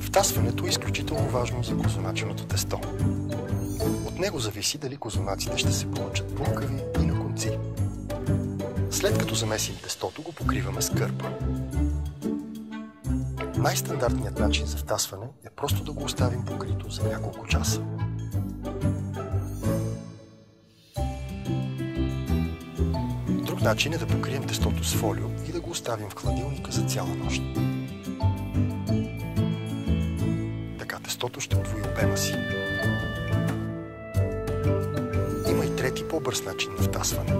Втасването е изключително важно за козуначеното тесто. От него зависи дали козунаците ще се получат пункави и на конци. След като замесим тестото, го покриваме с кърпа. Най-стандартният начин за втасване е просто да го оставим покрито за няколко часа. Друг начин е да покрием тестото с фолио и да го оставим в хладилника за цяла нощ. Така тестото ще удвои обема си. Има и трети по-бърз начин на втасване.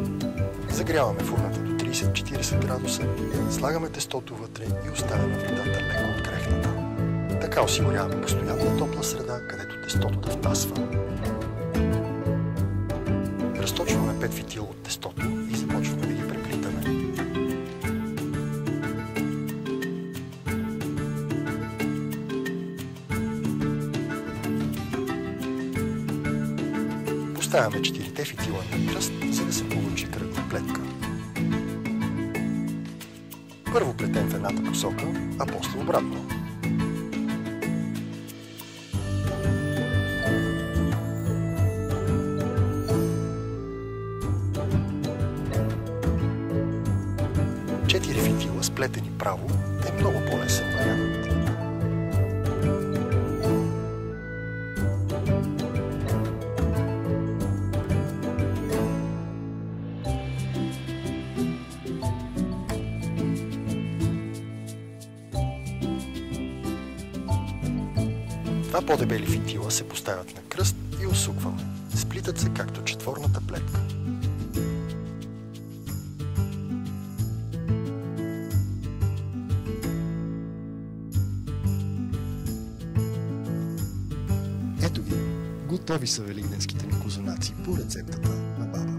Загряваме фурната до 30-40 градуса, слагаме тестото вътре и оставяме вредата леко открехната. Така осигуряваме постоянна топла среда, където тестото да втасва. Разточваме 5 фитила от тестото и започваме да ги преплитаме. Поставяме 4 фитила на кръст, за да се получи кръгла плетка. Първо плетем в едната посока, а после обратно. Четири фитила сплетени право е много по-лесен вариант. Два по-дебели фитила се поставят на кръст и усукваме. Сплитат се както четворната плетка. Ето ги, готови са великденските ни козунаци по рецептата на баба.